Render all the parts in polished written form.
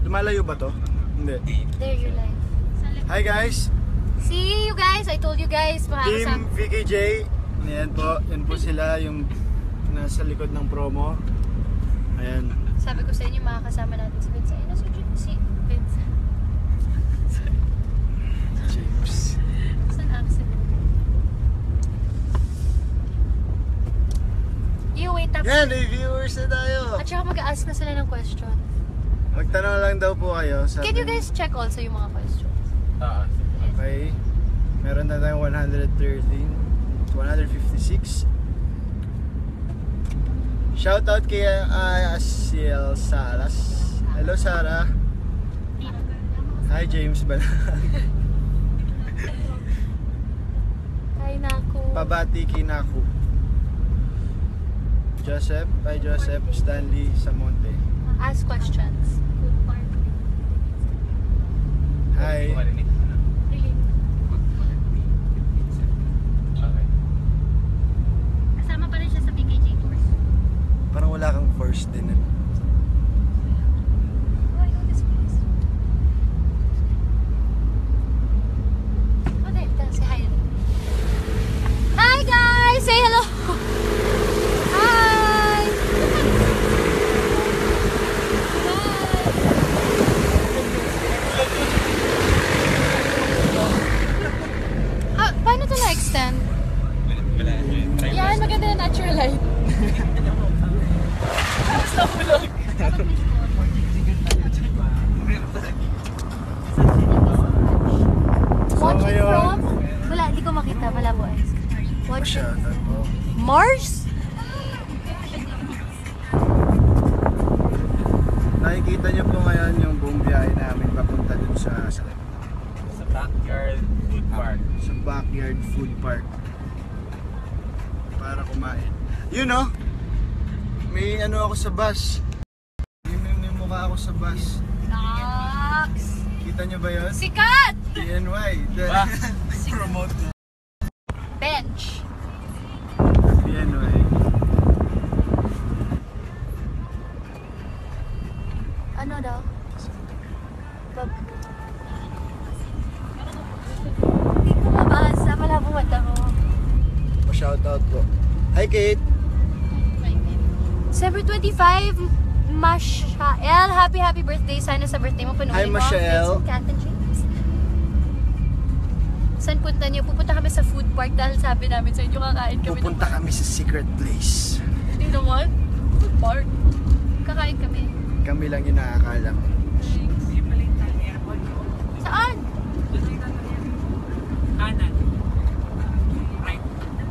Lumalayo ba to? Hindi. There you live. Hi guys! See you guys! I told you guys. Team VKJ. Yan po sila yung nasa likod ng promo. Ayan. Sabi ko sa inyo, makakasama natin si Vince. Ayun na si Vince. James. Saan accent? You wait up. Yan, may viewers na tayo. At saka mag-a-ask na sila ng question. Magtanong lang daw po kayo. Can you guys check also yung mga questions? Okay. Meron na tayong 156. Shoutout kay Asiel Saras. Hello Sarah. Hi James Bala. Hi Naku. Pabati kay Naku. Joseph. Hi Joseph. Stanley Samonte. Ask questions. Hi. Kasama pa rin siya sa BKJ Tours. Parang wala kang first din. Oh, I know this place. Oh, there. Say hi. Hi guys! Say hello! Hi! Hi! Paano ito na-extend? Yan, maganda yung natural light. Watching from? Wala, hindi ko makita. Wala po. Watching Mars? Nakikita niyo po ngayon yung buong biyahe namin papunta dun sa Backyard Food Park. Sa Backyard Food Park. Para kumain. You know, may ano ako sa bus. May mukha ako sa bus. Nox! Kita niyo ba yun? Sikat! TNY. Promote na. Bench. TNY. Ano daw? Hindi ko mabasa. Malabo mata mo. Pa-shoutout ko. Hi Kate! December 25, Mashael. Happy birthday. Sana sa birthday mo punuin Hi, mo. Mashael. Kat and James. Saan punta niyo? Pupunta kami sa food park dahil sabi namin sa inyo kakain kami. Pupunta kami sa secret place. Hindi naman. Food park. Kakain kami. Kami lang yung nakakala ko. Saan? Kanan.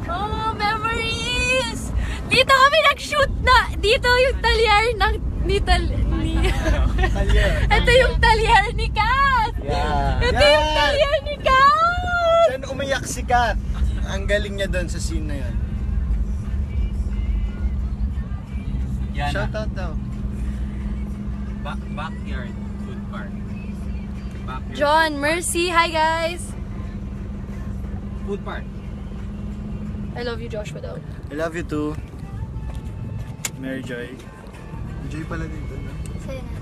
Oh, memories! Dito kami nag-shoot na! Dito yung talyar ng... Ito yung talyar ni Kat! Yeah. Ito yung talyar ni Kat! Diyan umiyak si Kat. Ang galing niya doon sa scene na yun. Yan. Shoutout daw. Backyard Food Park. Backyard John, Mercy, hi guys! Food Park. I love you, Joshua daw. I love you too. Mary Joy. Joy pala dito, no? Sa'yo na.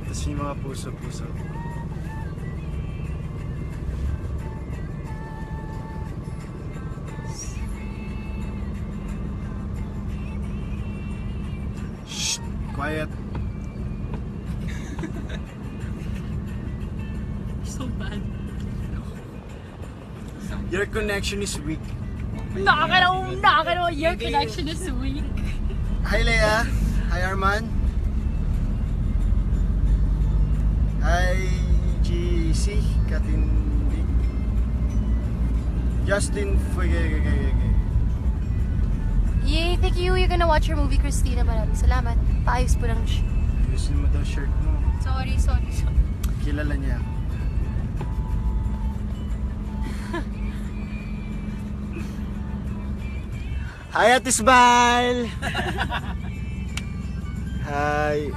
Tapos yung mga puso-puso. Shh! Quiet. So bad. Your connection is weak. Nakakaraw, your connection is weak. Hi Leia. Hi Arman. Hi GC Katindig. Justin Yay, thank you. You're gonna watch your movie, Christina. Maraming salamat. Paayos po lang. Ayusin mo daw shirt mo. Sorry. Kilala niya. Hi Ate Smile! Hi!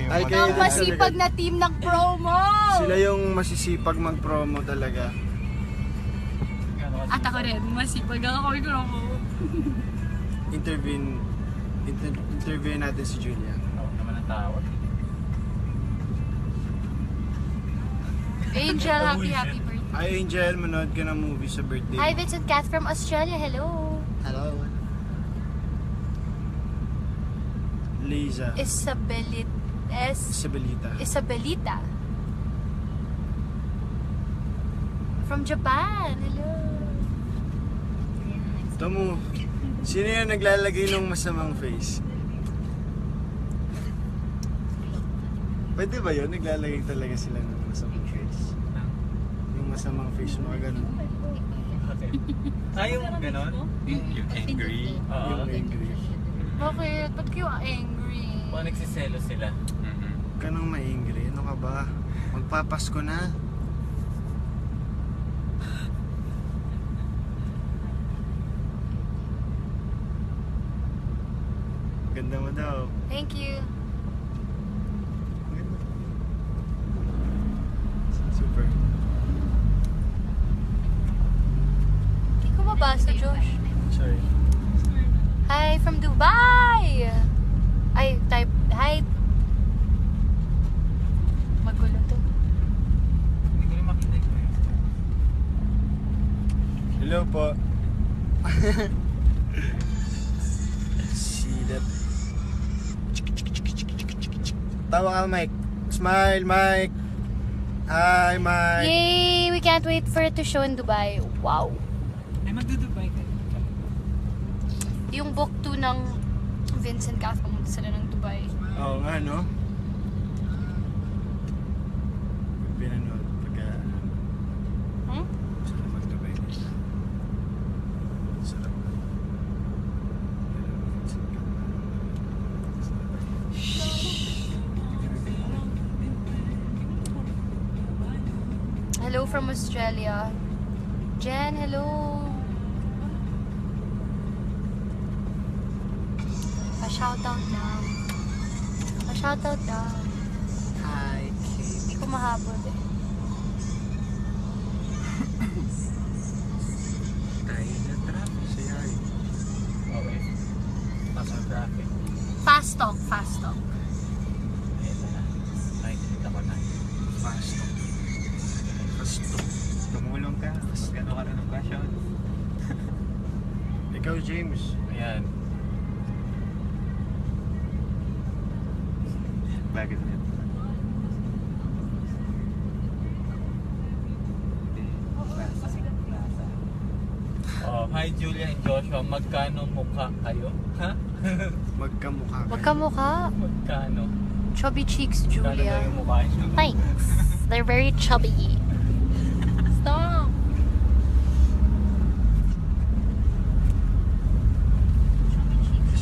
Hi kayo Ang masipag na team ng promo! Sila yung masisipag mag-promo talaga. At ako rin, masipag ako mag-promo. Interview natin si Julia. Tawag naman ang tawag. Angel, happy birthday. Hi Angel, manood ka ng movie sa birthday Hi, mo. Vincent Cat from Australia. Hello. Hello. Liza. Isabelita. Isabelita. From Japan. Hello. Tamo, sino yung naglalagay ng masamang face? Pwede ba yun? Naglalagay talaga sila ng masamang face. Yung masamang face mo ganun. Okay. Yung ganon? Yung angry. Yung angry. Bakit? Ba't kayo angry? Baka nagsiselo sila. Ka nang ma-angry. Ano ka ba? Magpapasko na. Ganda mo daw. Thank you. Super. Hindi ko mabasa, Josh. Sorry. Hi from Dubai! Ay, type, hi. Magulo to. Hindi ko rin makita ko eh. Hello po. See that? Tawa ka, Mike. Smile, Mike. Hi, Mike. Yay! We can't wait for it to show in Dubai. Wow! Ay, magdudubay ka. Yung book 2 ng Vincent Cat, pumunta sila ng Dubai. Oo nga, no? Pinanood pagka... Hmm? Sarap magdabay nila. Sarap. Hello from Australia. Jen, hello. Pa-shoutout daw. Pa-shoutout daw. Hi, Hindi ko mahabol eh. tayo na traffic. Say hi. Okay. Pasang traffic. Fast talk, fast talk. Ayun na. Ay, kita ko na. Fast. Fast. Tumulong ka. Magkano ka na ng question? Ikaw, James. Ayan. Bakit niya? Oh, hi Julia and Joshua. Magkano mukha kayo? Ha? Magkamukha ka. Magkamukha. Magkano? Chubby cheeks, Magkano daw Julia. yung mukha niyo? Thanks. They're very chubby. Stop.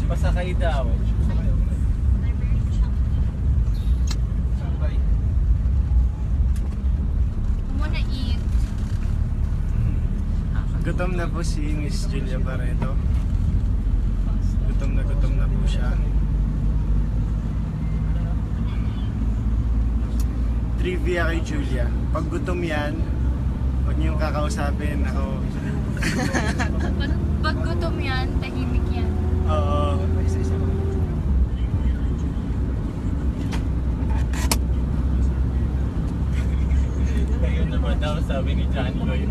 Pasakay daw. I wanna eat. Gutom na po si Miss Julia Barreto. Gutom na po siya. Trivia kay Julia. Pag gutom yan, huwag niyong kakausapin ako. Pag gutom yan, tahimik yan. Oo. Kayo naman daw sabi ni John Lloyd.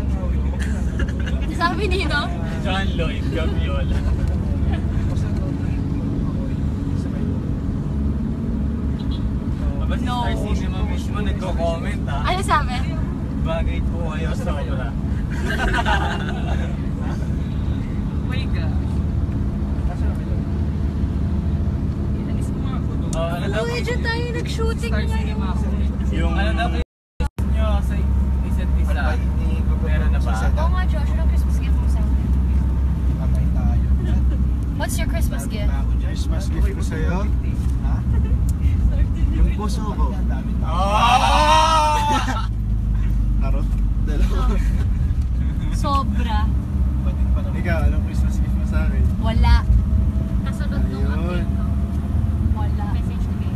Sabi nino? John Lloyd Gaviola. Aba si No. Star Cinema mismo nagko-comment ha. Ano sabi? Bagay po kayo sobra. Wait ka. Oh, ano daw? Uy, dyan tayo nag-shooting ngayon. Yung... Ano daw nyo sa isa't isa? Meron na ba? Oo nga, Josh. Anong Christmas gift mo sa akin? What's your Christmas gift? Christmas gift ko sa'yo. Yung puso ko. Harot. Dalawa. Sobra. Ikaw, anong Christmas gift mo sa akin? Wala. Kasunod Ayun. Wala. Message to me.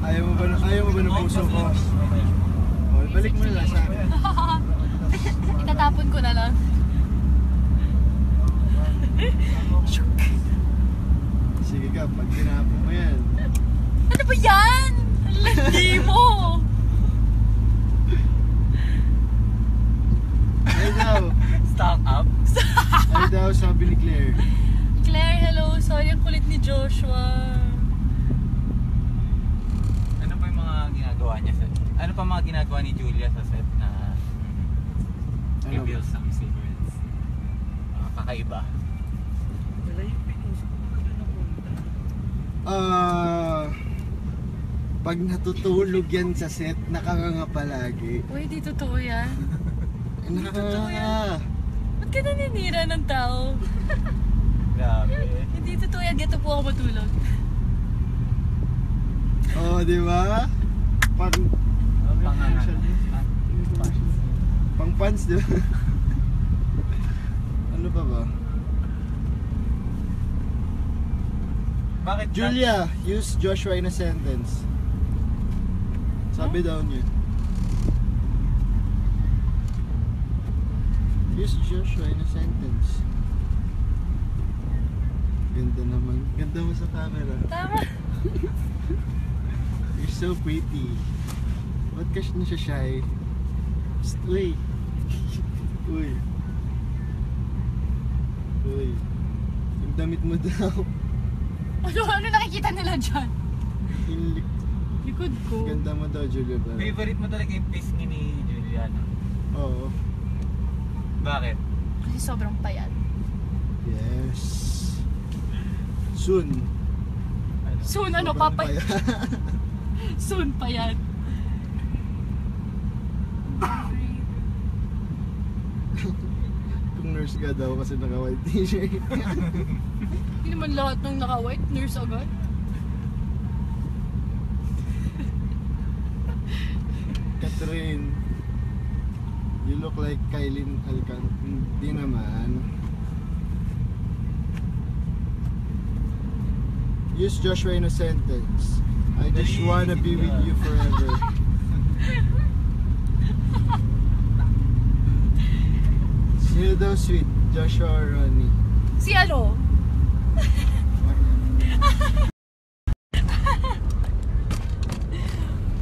Ayaw mo ba ng puso ko? O, balik mo na lang sa akin. Itatapon ko na lang. Sige ka, pag tinapon mo yan. Ano ba yan? Landi mo! Stop. Ano daw sabi ni Claire? Claire, hello. Sorry, ang kulit ni Joshua. Ano pa yung mga ginagawa niya sa... Ano pa mga ginagawa ni Julia sa set na... reveal some secrets? Kakaiba. Wala yung pinisip ko na doon napunta. Pag natutulog yan sa set, nakanganga palagi. Uy, di totoo yan. Nakanganga. Ba't ka naninira ng tao? Grabe. Hindi totoo yan. Dito po ako matulog. Oh, di ba? Pang pants, di ba? Ano pa ba? Bakit? Julia, use Joshua in a sentence. Sabi daw niya. Use Joshua in a sentence. Ganda naman. Ganda mo sa camera. Tama. You're so pretty. Ba't ka na siya shy? Psst, uy. Uy. Uy. Yung damit mo daw. Ano nakikita nila dyan? Yung Likod ko. ganda mo daw, Julia. Ba? Favorite mo talaga yung pisngi ni Juliana. Oo. Bakit? Kasi sobrang payat. Yes. Soon. Soon ano, Sobrang papay. payat. Soon payat. Kung nurse ka daw kasi naka-white t-shirt. Hindi naman lahat ng naka-white nurse agad. Catherine, you look like Kylie Alcan. Hindi naman. Use Joshua in a sentence. I just wanna be with you forever. Sino daw sweet? Joshua or Ronnie? Si ano?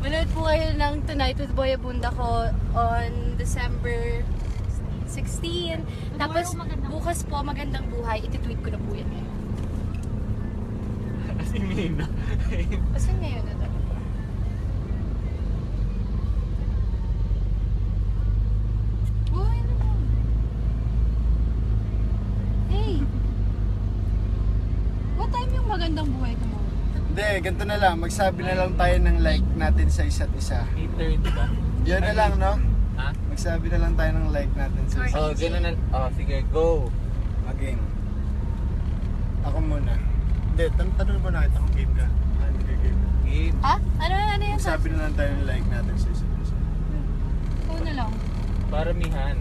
Manood po kayo ng Tonight with Boy Abunda ko on December 16. Tapos bukas po, Magandang Buhay. Iti-tweet ko na po yan. Kasi Mina. Asan ngayon na to? Uy, ano po? Hey! What time yung Magandang Buhay tomorrow? Hindi, ganito na lang. Magsabi na lang tayo ng like natin sa isa't isa. 8:30 ba? Yan na lang, no? Ha? Magsabi na lang tayo ng like natin sa isa't Oh, gano'n na. Oh, sige, go. Again. Ako muna. Hindi, tanong mo na kita kung game ka. Hindi ka game. Game. Ha? Ano yung Magsabi na lang tayo ng like natin sa isa't isa. Oo na lang. Paramihan.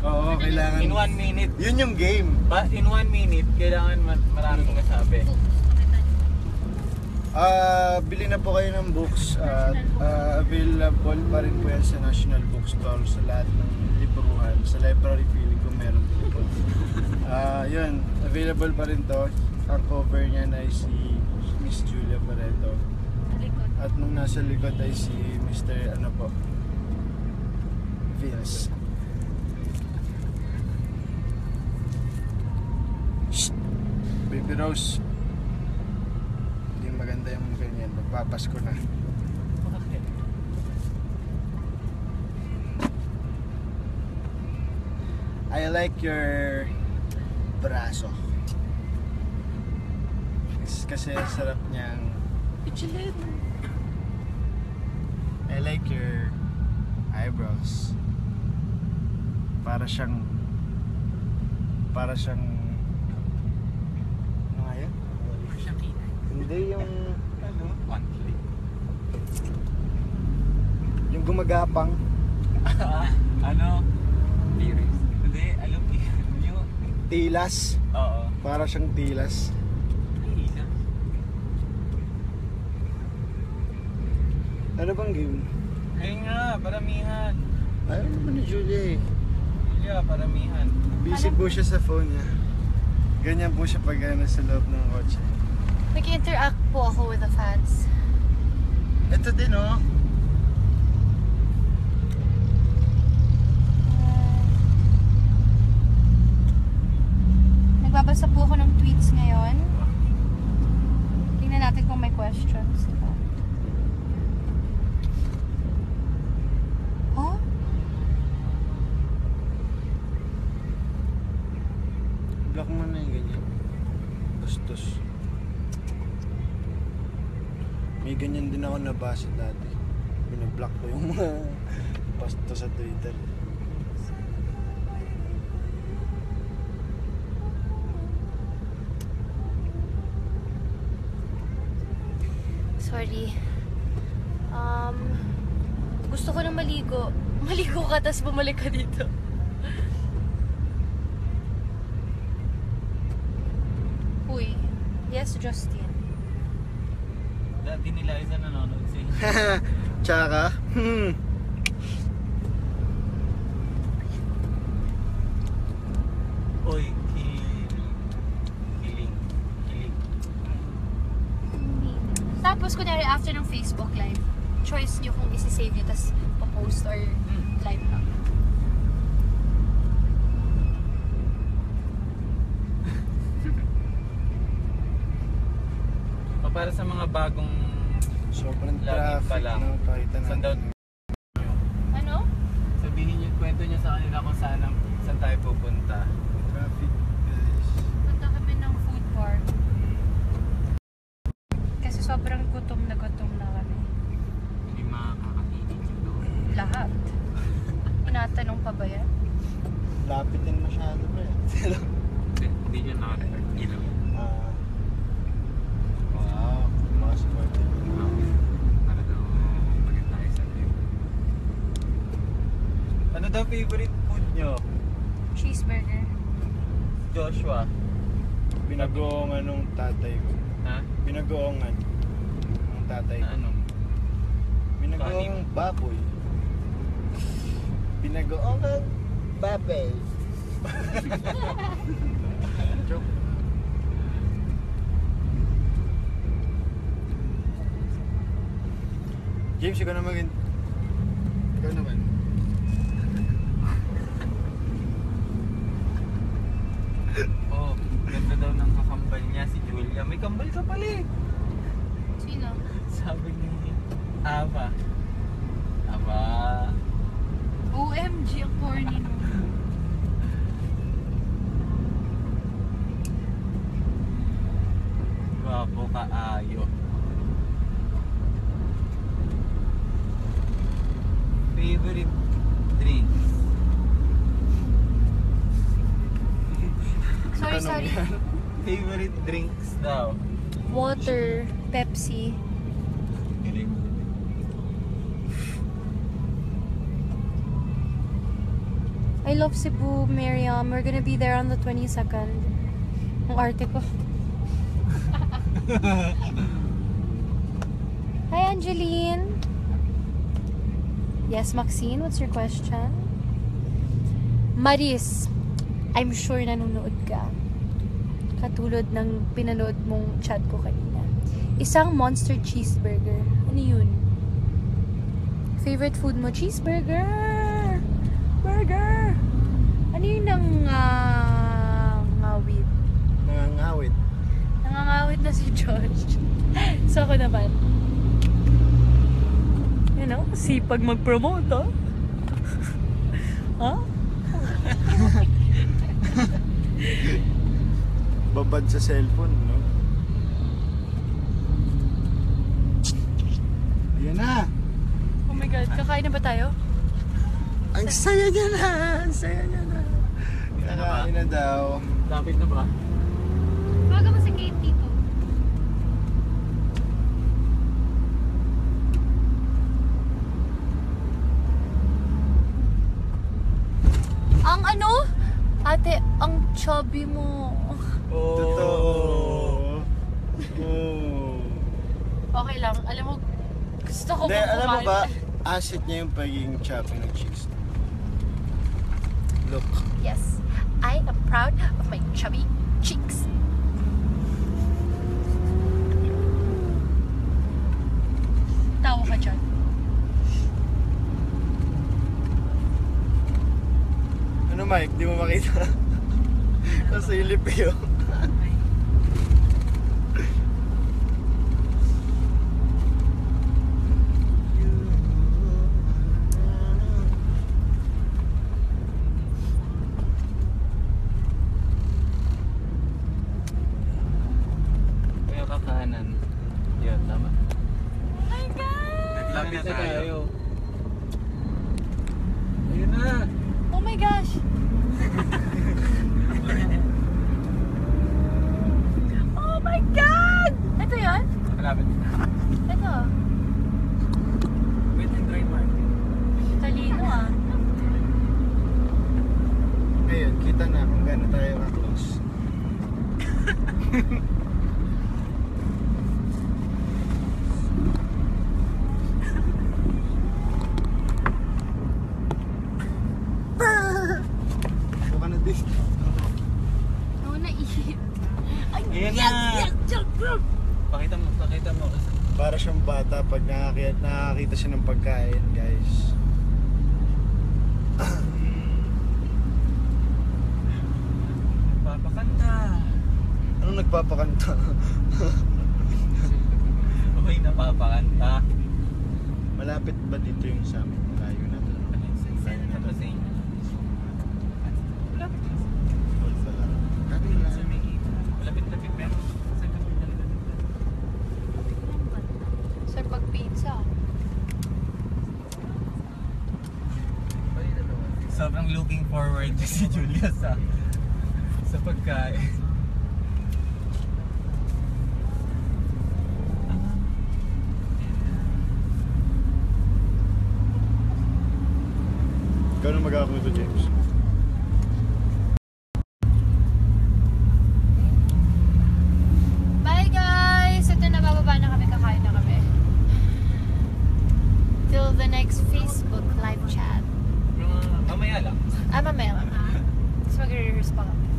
Oo, kailangan. In 1 minute. Yun yung game. In 1 minute, kailangan marami kong kasabi. Bili na po kayo ng books. Available pa rin po yan sa National Bookstore sa lahat ng libruhan. Sa library feeling ko meron po. Yun, available pa rin to. Ang cover niyan ay si Miss Julia Barreto. At nung nasa likod ay si Mr. ano po, Vince. Shh! Baby Rose. Hindi maganda yung ganyan. Magpapasko na. I like your braso. Kasi sarap niyang. Pichilin. I like your eyebrows. Para siyang ano nga yun? Hindi yung ano? One click. Yung gumagapang. Ano? Theories. Hindi, alam yung... Tilas. Oo. Para siyang tilas. Ano bang game? Ayun nga, paramihan. Ayaw naman ni Julia eh. Julia, paramihan. Busy po siya sa phone niya. Ganyan po siya pag nasa loob ng kotse. Nag-interact po ako with the fans. Ito din oh. questions. Diba? Huh? Block mo na yung ganyan. Bastos. May ganyan din ako nabasa dati. Binablock ko yung mga bastos sa Twitter. Sorry. Gusto ko na maligo. Maligo ka, tapos bumalik ka dito. Uy. Yes, Justin. Dati nila isa nanonood sa inyo. Tsaka, Uy, kiling. Tapos, kunyari, after ng Facebook Live, choice nyo kung isi-save nyo, tapos pa-post or live lang. Para sa mga bagong sobrang Lagi pa traffic lang. na pakita Saan daw- natin. Ano? sabihin niyo, kwento niyo sa kanila kung saan tayo pupunta. Traffic, guys. Punta kami ng food park. Kasi sobrang gutom na kami. Hindi makakakainin yung doon. Lahat. Tinatanong pa ba yan? Lapitin masyado ba yan? Hindi niya naka-record. Ilaw. Wow, mga sport. Para daw maganda tayo sa live. Ano daw favorite food niyo? Cheeseburger. Joshua? Binagoongan nung tatay ko. Ha? Binagoongan ng tatay ko. Ano? Binagoong baboy. Binagoongan baboy. Joke. James, ikaw naman. Ikaw naman. Oh, ganda daw ng kakambal niya si Julia. May kambal ka pala eh. Sino? Sabi ni Ava. Ava. OMG, ang corny no. Gwapo ka ayo. Favorite drinks? Sorry. Favorite drinks daw? Water, Pepsi. I love Cebu, Miriam. We're gonna be there on the 22nd. Ang arte ko. Hi, Angeline. Yes, Maxine, what's your question? Maris, I'm sure nanonood ka. Katulad ng pinanood mong chat ko kanina. Isang monster cheeseburger. Ano yun? Favorite food mo? Cheeseburger! Burger! Ano yun ngawit? Nangangawit. Nangangawit na si Josh. So ako naman. You know, sipag mag-promote, ha? Ha? Babad sa cellphone, no? Ayan na! Oh my God, kakain na ba tayo? Ang saya niya na! Ang saya niya na! Kakain na daw. Lapit na ba? Baga mo sa gate dito. Ang ano? Ate, ang chubby mo. Oh. Totoo. Oh. Okay lang. Alam mo, gusto ko Hindi, bang alam mo kumain? ba, asset niya yung pagiging choppy ng cheese. Look. Yes, I am proud of my chubby cheeks. Tawa ka dyan. Ano Mike, di mo makita? Nasa ilip yun. Lapit na tayo. Ayun na. Oh my gosh! Oh my God! Ito yun? Malapit na. Ito. Wait and try, Mark. Talino ah. Ngayon, kita na kung gaano tayo ka-close. Buka na din. Oo, naiit. Ay, Ayan yes! na. Yes! Yes! Pakita mo, pakita mo. Para siyang bata pag nakakita siya ng pagkain, guys. Papakanta. Anong nagpapakanta? Okay, napapakanta. Malapit ba dito yung sa amin? Malayo na to. Malayo na to. Wala pala. Kapila. Malapit-lapit pero sa kapila. Sir, pag pizza. Sobrang looking forward si Julia sa pagkain. Gano'n mag-ako ito, James? Bye guys! Ito na, bababa na kami, kakain na kami. Till the next Facebook live chat. Mamaya lang. Mamaya. Tapos mag-rehearse pa kami.